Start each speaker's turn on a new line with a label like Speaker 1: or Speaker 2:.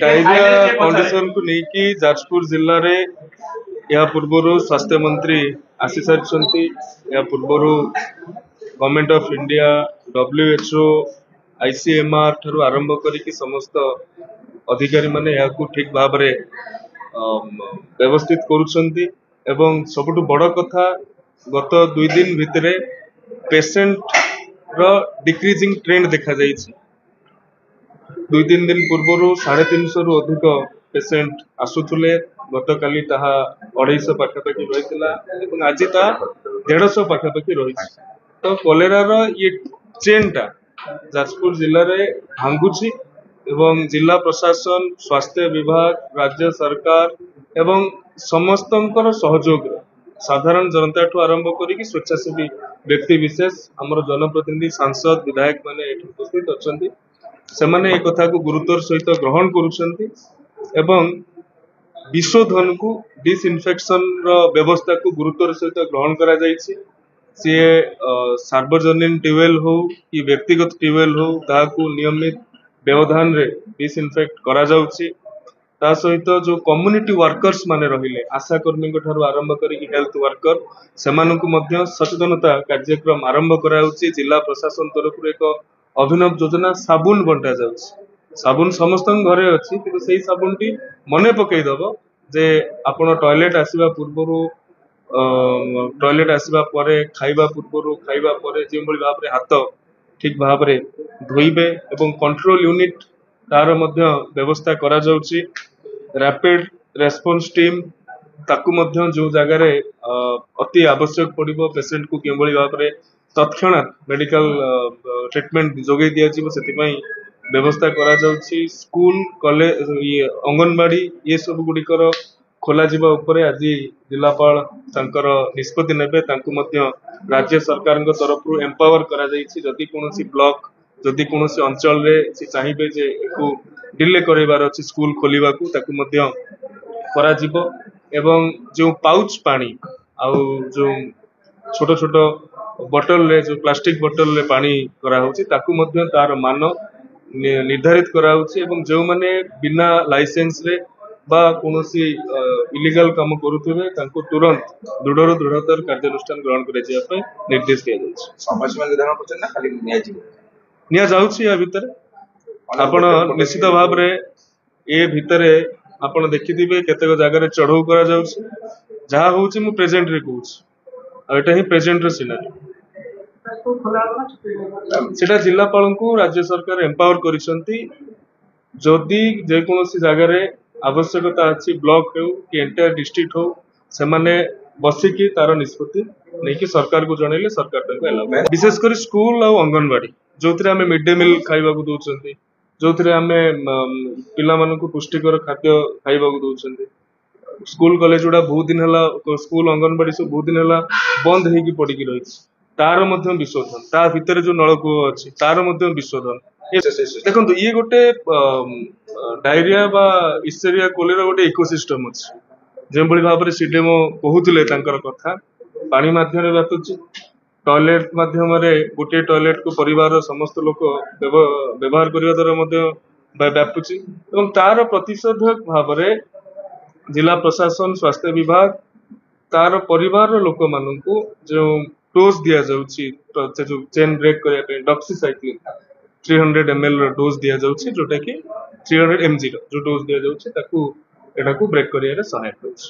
Speaker 1: Diarrhoea condition को लेकिन जाजपुर जिले में या पूर्व स्वास्थ्य मंत्री आसी सारी या पूर्व government of India WHO ICMR ठारू आरंभ करी समस्त अधिकारी माने या ठीक भाव में व्यवस्थित करुछंती एवं सबुठु बड़ कथा गत 2 दिन भितर पेशेंट रो डिक्रीजिंग ट्रेंड देखा जाइछि 2-3 दिन पूर्व 350 रु अधिक पेशेंट आसुले गत काली 250 पाखापाखि रही आज 150 पाखापाखि रही तो कलेरा रो ये चेन टा जाजपुर जिले में भांगुची एवं जिला प्रशासन स्वास्थ्य विभाग राज्य सरकार एवं समस्त सहयोग साधारण जनता ठू आरंभ करी स्वेच्छासेवी व्यक्ति विशेष आमर जनप्रतिनिधि सांसद विधायक माने उपस्थित अच्छा से माने एक कथा को गुरुत्वर सहित ग्रहण करुछंती एवं विशोधन को डिसइनफेक्शन व्यवस्था को गुरुत्वर सहित ग्रहण करा जायछि सी सार्वजनिक ट्यूबवेल हो कि व्यक्तिगत ट्यूबवेल हो ताकू नियमित व्यवधान रे डिसइनफेक्ट करा जाउछि ता सहित जो कम्युनिटी वर्कर्स माने रहिले आशा कर्मी ठारू आरंभ करी हेल्थ वर्कर सेमानकु मध्य सचेतनता कार्यक्रम आरंभ कराउछि जिला प्रशासन तरफ एक अभिनव योजना साबुन बंटा जाउछि साबुन समस्त घरे अछि किंतु सेही साबुन टी मने पकई दबो जे आपण टॉयलेट आसीबा पूर्वरु टॉयलेट आसीबा परे खाइबा पूर्वरु खाइबा परे जे भली भाबरे हाथ ठीक भाबरे धोइबे एवं कंट्रोल यूनिट तार मध्य व्यवस्था करा जाउछि रैपिड रेस्पॉन्स टीम ताकू मध्य जो जगह अति आवश्यक पड़िबो पेशेंट को के भली भाबरे तत्क्षणात मेडिकल ट्रीटमेंट जोगे दिया जीवो सेति पई व्यवस्था करा जाउछि स्कूल कॉलेज ये अंगनवाड़ी ये सब गुडिकर खोला जीवा उपरे आज जिलापाल तांकर निष्पत्ति नेबे तांकु मध्य राज्य सरकार तरफ एम्पावर करा जाइछि जदि कोनोसी ब्लॉक जदि कोनोसी अंचल रे से चाहिबे जे एको डिले करैबार अछि स्कूल खोलिबा को ताकु मध्य करा जीवो एवं जो पाउच पानी आउ जो छोट छोट बोतल रे जो प्लास्टिक बोतल रे पानी करा होछि ताकु मध्य तार मान निर्धारित करा होछि एवं जो माने बिना लाइसेंस रे बा कोनोसी इलीगल काम करूथिबे तांको तुरंत दृढ़ दृढ़तर कार्यानुष्ठान ग्रहण करे जे पे निर्देश दिया जाय
Speaker 2: समाज में निर्धारण करछन ना खाली
Speaker 1: निया जाउछि या भीतर आपण निश्चित भाव रे ए भीतर आपण देखिथिबे केतेक जगह रे चढ़ौ करा जाउछि जहा होउछि मु प्रेजेंट रे कहउछि आ एटा ही प्रेजेंट रे सिनारी सेटा जिलापाल को राज्य सरकार एम्पावर करिसंती जदि जे कोनोसी जगह रे आवश्यकता अछि ब्लॉक हो कि एंटायर डिस्ट्रिक्ट हो से माने बसिकी तार निष्पत्ति नहीं कि सरकार को जणैले सरकार ताको एलाउ विशेष कर स्कूल और अंगनवाड़ी जोथरे हमें मिड डे मील खाइबा को दोचंती जोथरे हमें पिला मानन को पुष्टिकर खाद्य खाइबा को दोचंती स्कूल कॉलेज गुडा बहुत दिन हला स्कूल अंगनवाड़ी सब बहुत दिन हला बंद हेकी पड़ी की रही तार मध्य विशोधन ता भीतर जो नलकूप अछि तार मध्य विशोधन देखो ये गोटे डायरिया बा इसेरिया कोलेरा गोटे इकोसिस्टम अछि जे भली भाव रे सीडीएमओ कहउतिले तांकर कथा पानी माध्यम रे व्यापुछि टॉयलेट माध्यम रे गोटे टॉयलेट को परिवार समस्त लोक व्यवहार करिवा द्वारा मध्य व्यापुछि एवं तार प्रतिषेधक भाव रे जिला प्रशासन स्वास्थ्य विभाग तार परिवार लोक माननकु जो डोज दिया जाउछि जो चेन ब्रेक करिया पे डॉक्सीसाइक्लिन 300 ml डोज दिया जाउछि जोटा कि 300 mg जो डोज दिया जाउछि ताकू एटा को ब्रेक करिया रे सहायक होछि।